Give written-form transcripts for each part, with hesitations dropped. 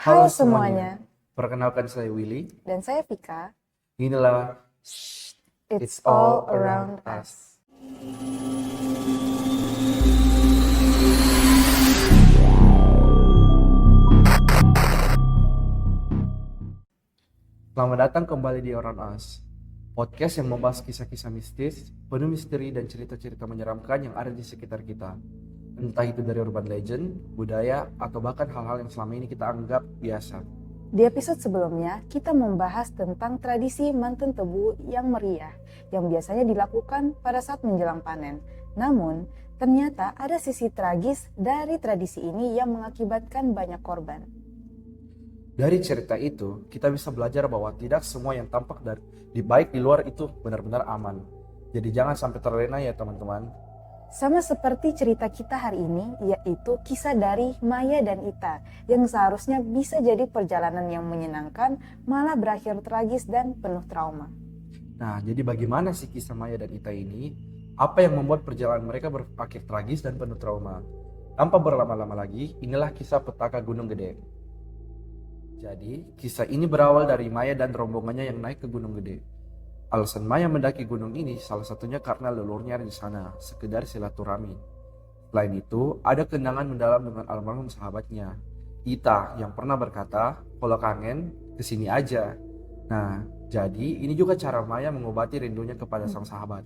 Halo Halo semuanya, semuanya, perkenalkan saya Willy. dan saya Vika. Inilah It's It's all All Around around Us. us. Selamat datang kembali di Around Us, podcast yang membahas kisah-kisah mistis, penuh misteri dan cerita-cerita menyeramkan yang ada di sekitar kita. Entah itu dari urban legend, budaya, atau bahkan hal-hal yang selama ini kita anggap biasa. Di episode sebelumnya, kita membahas tentang tradisi manten tebu yang meriah, yang biasanya dilakukan pada saat menjelang panen. Namun, ternyata ada sisi tragis dari tradisi ini yang mengakibatkan banyak korban. Dari cerita itu, kita bisa belajar bahwa tidak semua yang tampak di baik di luar itu benar-benar aman. Jadi jangan sampai terlena ya teman-teman. Sama seperti cerita kita hari ini, yaitu kisah dari Maya dan Ita, yang seharusnya bisa jadi perjalanan yang menyenangkan, malah berakhir tragis dan penuh trauma. Nah, jadi bagaimana sih kisah Maya dan Ita ini? Apa yang membuat perjalanan mereka berakhir tragis dan penuh trauma? Tanpa berlama-lama lagi, inilah kisah petaka Gunung Gede. Jadi, kisah ini berawal dari Maya dan rombongannya yang naik ke Gunung Gede. Alasan Maya mendaki gunung ini salah satunya karena leluhurnya di sana, sekedar silaturahmi. Selain itu, ada kenangan mendalam dengan almarhum sahabatnya, Ita, yang pernah berkata, kalau kangen, kesini aja. Nah, jadi ini juga cara Maya mengobati rindunya kepada sang sahabat.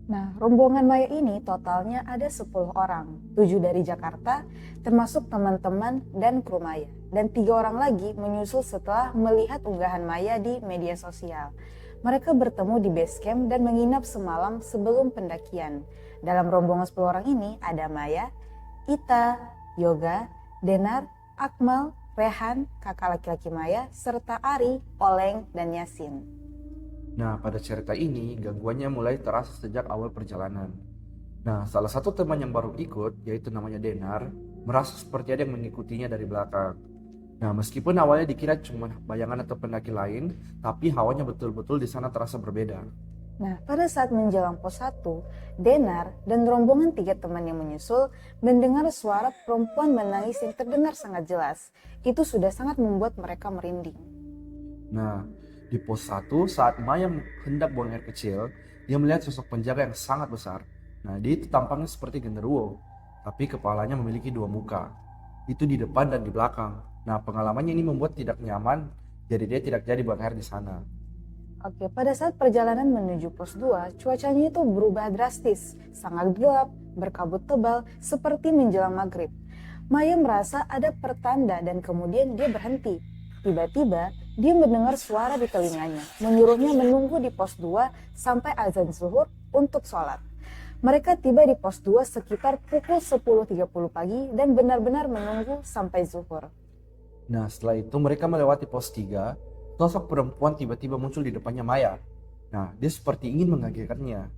Nah, rombongan Maya ini totalnya ada 10 orang, 7 dari Jakarta, termasuk teman-teman dan kru Maya. Dan 3 orang lagi menyusul setelah melihat unggahan Maya di media sosial. Mereka bertemu di base camp dan menginap semalam sebelum pendakian. Dalam rombongan 10 orang ini ada Maya, Ita, Yoga, Denar, Akmal, Rehan, kakak laki-laki Maya, serta Ari, Oleng, dan Yasin. Nah, pada cerita ini, gangguannya mulai terasa sejak awal perjalanan. Nah, salah satu teman yang baru ikut, yaitu namanya Denar, merasa seperti ada yang mengikutinya dari belakang. Nah, meskipun awalnya dikira cuma bayangan atau pendaki lain, tapi hawanya betul-betul di sana terasa berbeda. Nah, pada saat menjelang pos 1, Denar dan rombongan 3 teman yang menyusul mendengar suara perempuan menangis yang terdengar sangat jelas. Itu sudah sangat membuat mereka merinding. Nah, di pos 1 saat Maya hendak buang air kecil, dia melihat sosok penjaga yang sangat besar. Nah, dia itu tampaknya seperti genderuwo, tapi kepalanya memiliki 2 muka. Itu di depan dan di belakang. Nah, pengalamannya ini membuat tidak nyaman, jadi dia tidak jadi buang air di sana. Oke, pada saat perjalanan menuju pos 2, cuacanya itu berubah drastis, sangat gelap, berkabut tebal, seperti menjelang maghrib. Maya merasa ada pertanda dan kemudian dia berhenti. Tiba-tiba, dia mendengar suara di telinganya, menyuruhnya menunggu di pos 2 sampai azan zuhur untuk sholat. Mereka tiba di pos 2 sekitar pukul 10.30 pagi dan benar-benar menunggu sampai zuhur. Nah, setelah itu mereka melewati pos 3, sosok perempuan tiba-tiba muncul di depannya Maya. Nah, dia seperti ingin mengagetkannya.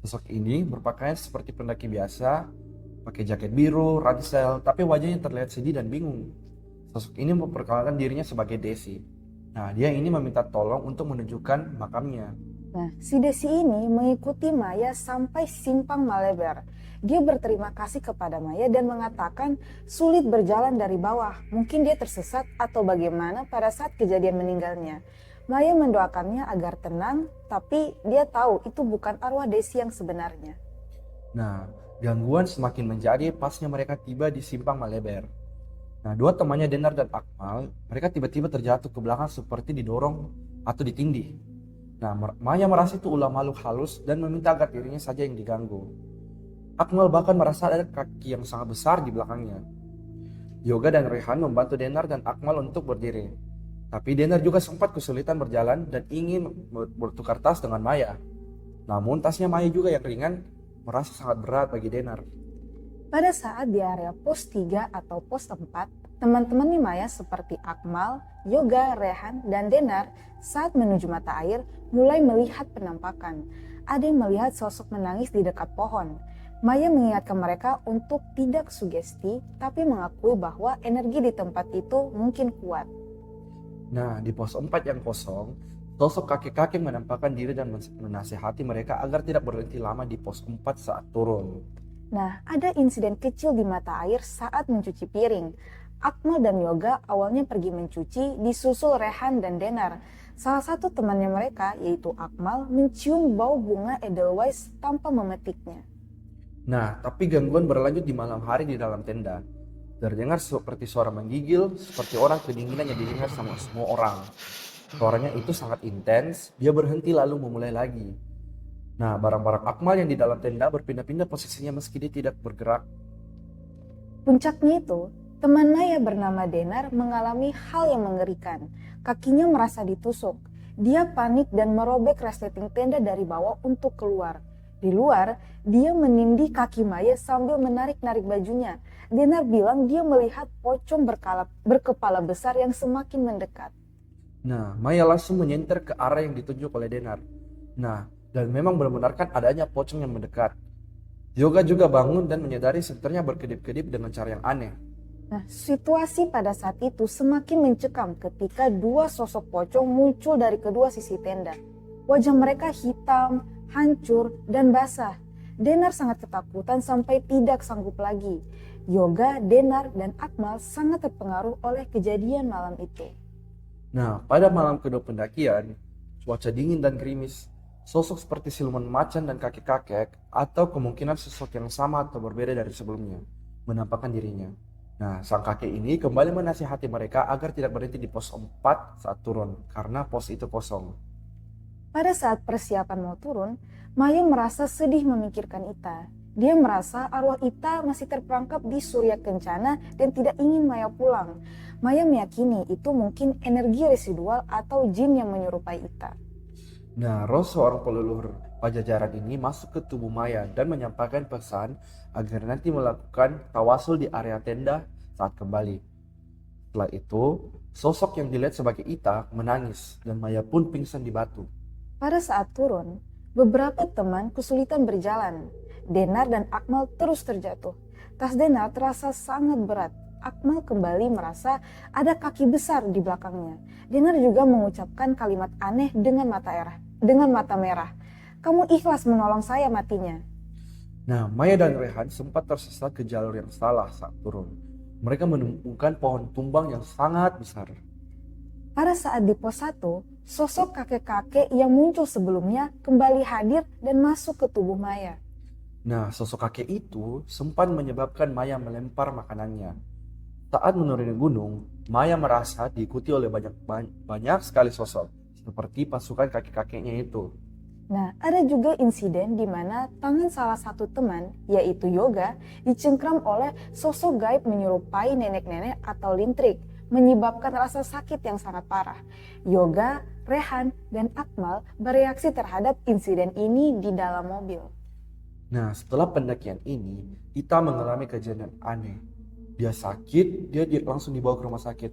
Sosok ini berpakaian seperti pendaki biasa, pakai jaket biru, ransel, tapi wajahnya terlihat sedih dan bingung. Sosok ini memperkenalkan dirinya sebagai Desi. Nah, dia ini meminta tolong untuk menunjukkan makamnya. Nah, si Desi ini mengikuti Maya sampai simpang Maleber. Dia berterima kasih kepada Maya dan mengatakan sulit berjalan dari bawah. Mungkin dia tersesat atau bagaimana pada saat kejadian meninggalnya. Maya mendoakannya agar tenang, tapi dia tahu itu bukan arwah Desi yang sebenarnya. Nah, gangguan semakin menjadi pasnya mereka tiba di simpang Maleber. Nah, 2 temannya Denar dan Akmal, mereka tiba-tiba terjatuh ke belakang seperti didorong atau ditindih. Nah, Maya merasa itu ulah makhluk halus dan meminta agar dirinya saja yang diganggu. Akmal bahkan merasa ada kaki yang sangat besar di belakangnya. Yoga dan Rehan membantu Denar dan Akmal untuk berdiri. Tapi Denar juga sempat kesulitan berjalan dan ingin bertukar tas dengan Maya. Namun tasnya Maya juga yang ringan merasa sangat berat bagi Denar. Pada saat di area pos 3 atau pos 4, teman-teman Maya seperti Akmal, Yoga, Rehan, dan Denar saat menuju mata air mulai melihat penampakan. Ada yang melihat sosok menangis di dekat pohon. Maya mengingatkan mereka untuk tidak sugesti, tapi mengakui bahwa energi di tempat itu mungkin kuat. Nah, di pos 4 yang kosong, sosok kakek-kakek menampakkan diri dan menasihati mereka agar tidak berhenti lama di pos 4 saat turun. Nah, ada insiden kecil di mata air saat mencuci piring. Akmal dan Yoga awalnya pergi mencuci, disusul Rehan dan Denar. Salah satu temannya mereka, yaitu Akmal, mencium bau bunga Edelweiss tanpa memetiknya. Nah, tapi gangguan berlanjut di malam hari di dalam tenda. Terdengar seperti suara menggigil, seperti orang kedinginan yang didengar sama semua orang. Suaranya itu sangat intens, dia berhenti lalu memulai lagi. Nah, barang-barang Akmal yang di dalam tenda berpindah-pindah posisinya meski dia tidak bergerak. Puncaknya itu, teman Maya bernama Denar mengalami hal yang mengerikan. Kakinya merasa ditusuk. Dia panik dan merobek resleting tenda dari bawah untuk keluar. Di luar, dia menindih kaki Maya sambil menarik-narik bajunya. Denar bilang dia melihat pocong berkepala besar yang semakin mendekat. Nah, Maya langsung menyenter ke arah yang ditunjuk oleh Denar. Nah, dan memang membenarkan adanya pocong yang mendekat. Yoga juga bangun dan menyadari sekitarnya berkedip-kedip dengan cara yang aneh. Nah, situasi pada saat itu semakin mencekam ketika dua sosok pocong muncul dari kedua sisi tenda. Wajah mereka hitam, hancur, dan basah. Denar sangat ketakutan sampai tidak sanggup lagi. Yoga, Denar, dan Akmal sangat terpengaruh oleh kejadian malam itu. Nah, pada malam kedua pendakian, cuaca dingin dan gerimis, sosok seperti siluman macan dan kakek-kakek atau kemungkinan sosok yang sama atau berbeda dari sebelumnya menampakkan dirinya. Nah, sang kakek ini kembali menasihati mereka agar tidak berhenti di pos 4 saat turun karena pos itu kosong. Pada saat persiapan mau turun, Maya merasa sedih memikirkan Ita. Dia merasa arwah Ita masih terperangkap di Surya Kencana dan tidak ingin Maya pulang. Maya meyakini itu mungkin energi residual atau jin yang menyerupai Ita. Nah, roh seorang peleluhur Pajajaran ini masuk ke tubuh Maya dan menyampaikan pesan agar nanti melakukan tawasul di area tenda saat kembali. Setelah itu, sosok yang dilihat sebagai Ita menangis dan Maya pun pingsan di batu. Pada saat turun, beberapa teman kesulitan berjalan. Denar dan Akmal terus terjatuh. Tas Denar terasa sangat berat. Akmal kembali merasa ada kaki besar di belakangnya. Denar juga mengucapkan kalimat aneh dengan mata merah. Kamu ikhlas menolong saya matinya. Nah, Maya dan Rehan sempat tersesat ke jalur yang salah saat turun. Mereka menemukan pohon tumbang yang sangat besar. Pada saat di pos 1, sosok kakek-kakek yang muncul sebelumnya kembali hadir dan masuk ke tubuh Maya. Nah, sosok kakek itu sempat menyebabkan Maya melempar makanannya. Saat menuruni gunung, Maya merasa diikuti oleh banyak sekali sosok, seperti pasukan kakek-kakeknya itu. Nah, ada juga insiden di mana tangan salah satu teman, yaitu Yoga, dicengkram oleh sosok gaib menyerupai nenek-nenek atau lintrik, menyebabkan rasa sakit yang sangat parah. Yoga, Rehan, dan Akmal bereaksi terhadap insiden ini di dalam mobil. Nah, setelah pendakian ini, Ita mengalami kejadian aneh. Dia sakit, dia langsung dibawa ke rumah sakit,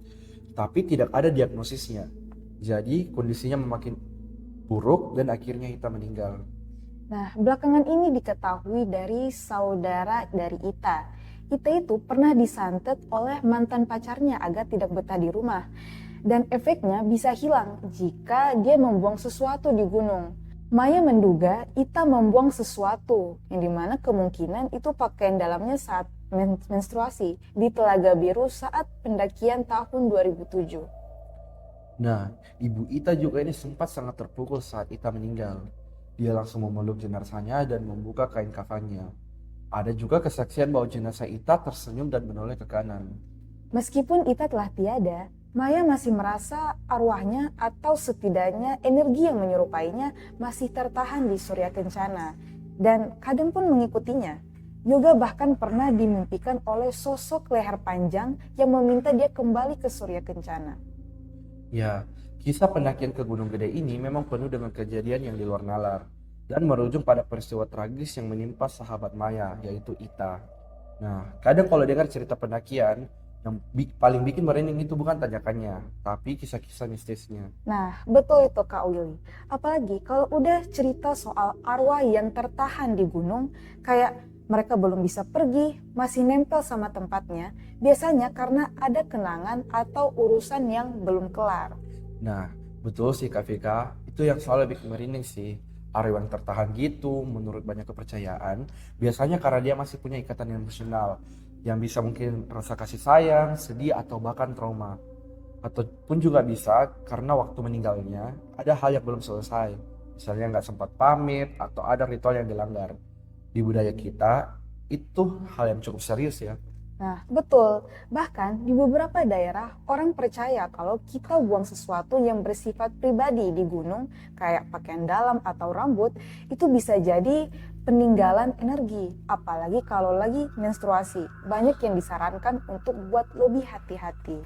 tapi tidak ada diagnosisnya. Jadi, kondisinya makin buruk dan akhirnya Ita meninggal. Nah, belakangan ini diketahui dari saudara dari Ita. Ita itu pernah disantet oleh mantan pacarnya agar tidak betah di rumah. Dan efeknya bisa hilang jika dia membuang sesuatu di gunung. Maya menduga Ita membuang sesuatu, yang dimana kemungkinan itu pakaian dalamnya saat menstruasi di Telaga Biru saat pendakian tahun 2007. Nah, ibu Ita juga ini sempat sangat terpukul saat Ita meninggal. Dia langsung memeluk jenazahnya dan membuka kain kafannya. Ada juga kesaksian bahwa jenazah Ita tersenyum dan menoleh ke kanan. Meskipun Ita telah tiada, Maya masih merasa arwahnya atau setidaknya energi yang menyerupainya masih tertahan di Surya Kencana dan kadang pun mengikutinya. Yoga bahkan pernah dimimpikan oleh sosok leher panjang yang meminta dia kembali ke Surya Kencana. Ya, kisah pendakian ke Gunung Gede ini memang penuh dengan kejadian yang di luar nalar dan berujung pada peristiwa tragis yang menimpa sahabat Maya, yaitu Ita. Nah, kadang kalau dengar cerita pendakian, yang paling bikin merinding itu bukan tanjakannya, tapi kisah-kisah mistisnya. Nah, betul itu Kak Willy. Apalagi kalau udah cerita soal arwah yang tertahan di gunung, kayak mereka belum bisa pergi, masih nempel sama tempatnya, biasanya karena ada kenangan atau urusan yang belum kelar. Nah, betul sih Kak Vika, itu yang selalu bikin merinding sih. Arwah yang tertahan gitu, menurut banyak kepercayaan, biasanya karena dia masih punya ikatan emosional yang bisa mungkin rasa kasih sayang, sedih, atau bahkan trauma. Ataupun juga bisa karena waktu meninggalnya ada hal yang belum selesai. Misalnya nggak sempat pamit atau ada ritual yang dilanggar. Di budaya kita, itu hal yang cukup serius ya. Nah, betul. Bahkan di beberapa daerah, orang percaya kalau kita buang sesuatu yang bersifat pribadi di gunung, kayak pakaian dalam atau rambut, itu bisa jadi peninggalan energi. Apalagi kalau lagi menstruasi. Banyak yang disarankan untuk buat lebih hati-hati.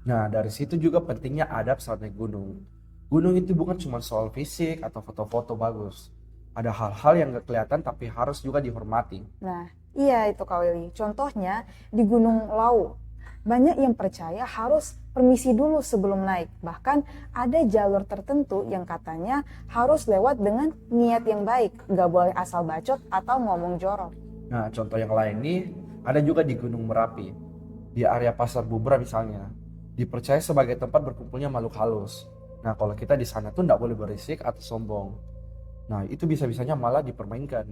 Nah, dari situ juga pentingnya adab saat naik gunung. Gunung itu bukan cuma soal fisik atau foto-foto bagus. Ada hal-hal yang gak kelihatan tapi harus juga dihormati. Nah, iya itu Kak Willy. Contohnya di Gunung Lau. Banyak yang percaya harus permisi dulu sebelum naik. Bahkan ada jalur tertentu yang katanya harus lewat dengan niat yang baik. Gak boleh asal bacot atau ngomong jorok. Nah, contoh yang lain nih, ada juga di Gunung Merapi. Di area Pasar Bubra misalnya. Dipercaya sebagai tempat berkumpulnya makhluk halus. Nah, kalau kita di sana tuh nggak boleh berisik atau sombong. Nah, itu bisa-bisanya malah dipermainkan.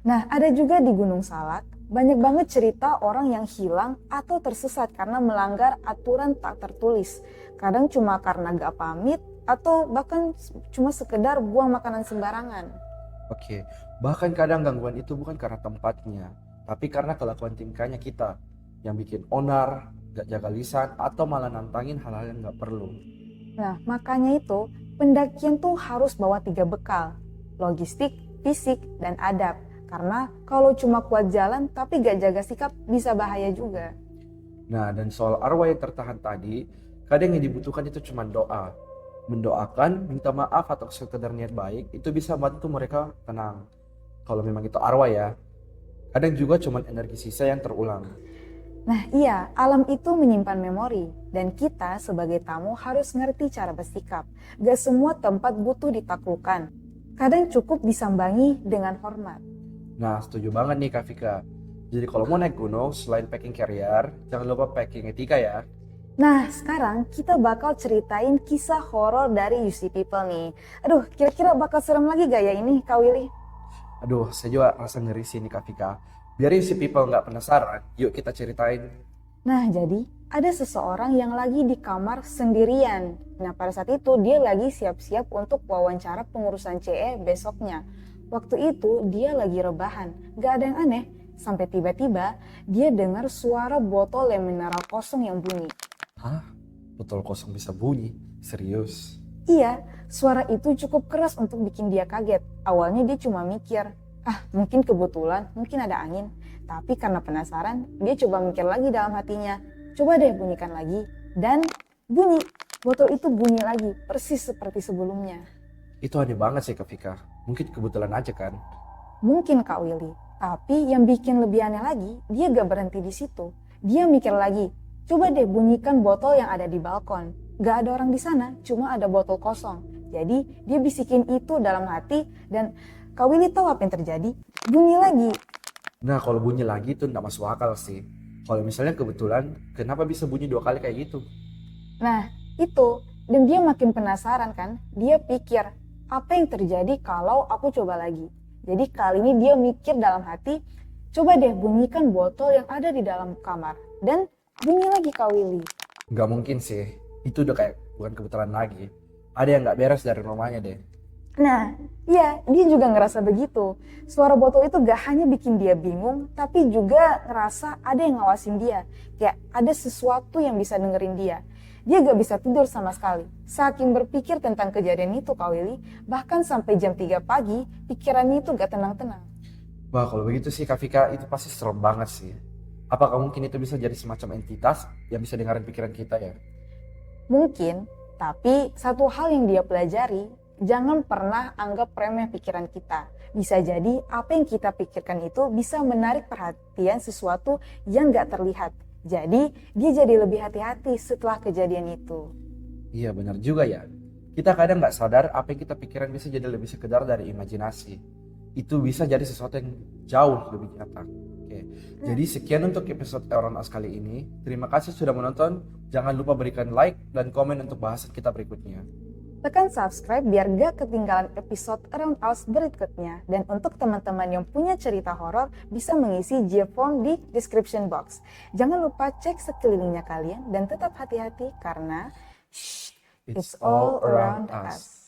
Nah, ada juga di Gunung Salak, banyak banget cerita orang yang hilang atau tersesat karena melanggar aturan tak tertulis. Kadang cuma karena gak pamit atau bahkan cuma sekedar buang makanan sembarangan. Oke, bahkan kadang gangguan itu bukan karena tempatnya, tapi karena kelakuan tingkahnya kita yang bikin onar, gak jaga lisan, atau malah nantangin hal-hal yang gak perlu. Nah, makanya itu pendakian tuh harus bawa 3 bekal, logistik, fisik, dan adab. Karena kalau cuma kuat jalan tapi gak jaga sikap bisa bahaya juga. Nah, dan soal arwah yang tertahan tadi, kadang yang dibutuhkan itu cuma doa. Mendoakan, minta maaf atau sekedar niat baik, itu bisa bantu mereka tenang. Kalau memang itu arwah ya, kadang juga cuma energi sisa yang terulang. Nah iya, alam itu menyimpan memori. Dan kita sebagai tamu harus ngerti cara bersikap. Gak semua tempat butuh ditaklukkan. Kadang cukup disambangi dengan hormat. Nah, setuju banget nih Kak Vika. Jadi kalau mau naik gunung, selain packing carrier, jangan lupa packing etika ya. Nah, sekarang kita bakal ceritain kisah horor dari UC People nih. Aduh, kira-kira bakal serem lagi gak ya ini, Kak Willy? Aduh, saya juga rasa ngeri sih nih Kak Vika. Biarin si people nggak penasaran, yuk kita ceritain. Nah, jadi ada seseorang yang lagi di kamar sendirian. Nah, pada saat itu dia lagi siap-siap untuk wawancara pengurusan CE besoknya. Waktu itu dia lagi rebahan, gak ada yang aneh. Sampai tiba-tiba dia dengar suara botol yang mineral kosong yang bunyi. Hah? Botol kosong bisa bunyi? Serius? Iya, suara itu cukup keras untuk bikin dia kaget. Awalnya dia cuma mikir, mungkin kebetulan, mungkin ada angin. Tapi karena penasaran, dia coba mikir lagi dalam hatinya. Coba deh bunyikan lagi. Dan bunyi, botol itu bunyi lagi, persis seperti sebelumnya. Itu aneh banget sih Kak Vika. Mungkin kebetulan aja kan? Mungkin Kak Willy, tapi yang bikin lebih aneh lagi, dia gak berhenti di situ. Dia mikir lagi, coba deh bunyikan botol yang ada di balkon. Gak ada orang di sana, cuma ada botol kosong. Jadi dia bisikin itu dalam hati dan Kak Willy tahu apa yang terjadi? Bunyi lagi. Nah, kalau bunyi lagi itu nggak masuk akal sih. Kalau misalnya kebetulan, kenapa bisa bunyi 2 kali kayak gitu? Nah itu, dan dia makin penasaran kan? Dia pikir, apa yang terjadi kalau aku coba lagi? Jadi kali ini dia mikir dalam hati, coba deh bunyikan botol yang ada di dalam kamar. Dan bunyi lagi Kak Willy. Nggak mungkin sih. Itu udah kayak bukan kebetulan lagi. Ada yang nggak beres dari rumahnya deh. Nah, iya, dia juga ngerasa begitu. Suara botol itu gak hanya bikin dia bingung, tapi juga ngerasa ada yang ngawasin dia. Kayak ada sesuatu yang bisa dengerin dia. Dia gak bisa tidur sama sekali. Saking berpikir tentang kejadian itu Kak Willy, bahkan sampai jam 3 pagi, pikirannya itu gak tenang-tenang. Wah, kalau begitu sih Kak Vika, itu pasti serem banget sih. Apakah mungkin itu bisa jadi semacam entitas yang bisa dengerin pikiran kita ya? Mungkin, tapi satu hal yang dia pelajari, jangan pernah anggap remeh pikiran kita. Bisa jadi apa yang kita pikirkan itu bisa menarik perhatian sesuatu yang gak terlihat. Jadi dia jadi lebih hati-hati setelah kejadian itu. Iya benar juga ya. Kita kadang nggak sadar apa yang kita pikiran bisa jadi lebih sekedar dari imajinasi. Itu bisa jadi sesuatu yang jauh lebih nyata. Oke. Jadi sekian untuk episode Euron Us kali ini. Terima kasih sudah menonton. Jangan lupa berikan like dan komen untuk bahasan kita berikutnya. Tekan subscribe biar gak ketinggalan episode Around Us berikutnya. Dan untuk teman-teman yang punya cerita horor bisa mengisi Gform di description box. Jangan lupa cek sekelilingnya kalian dan tetap hati-hati karena it's all around us.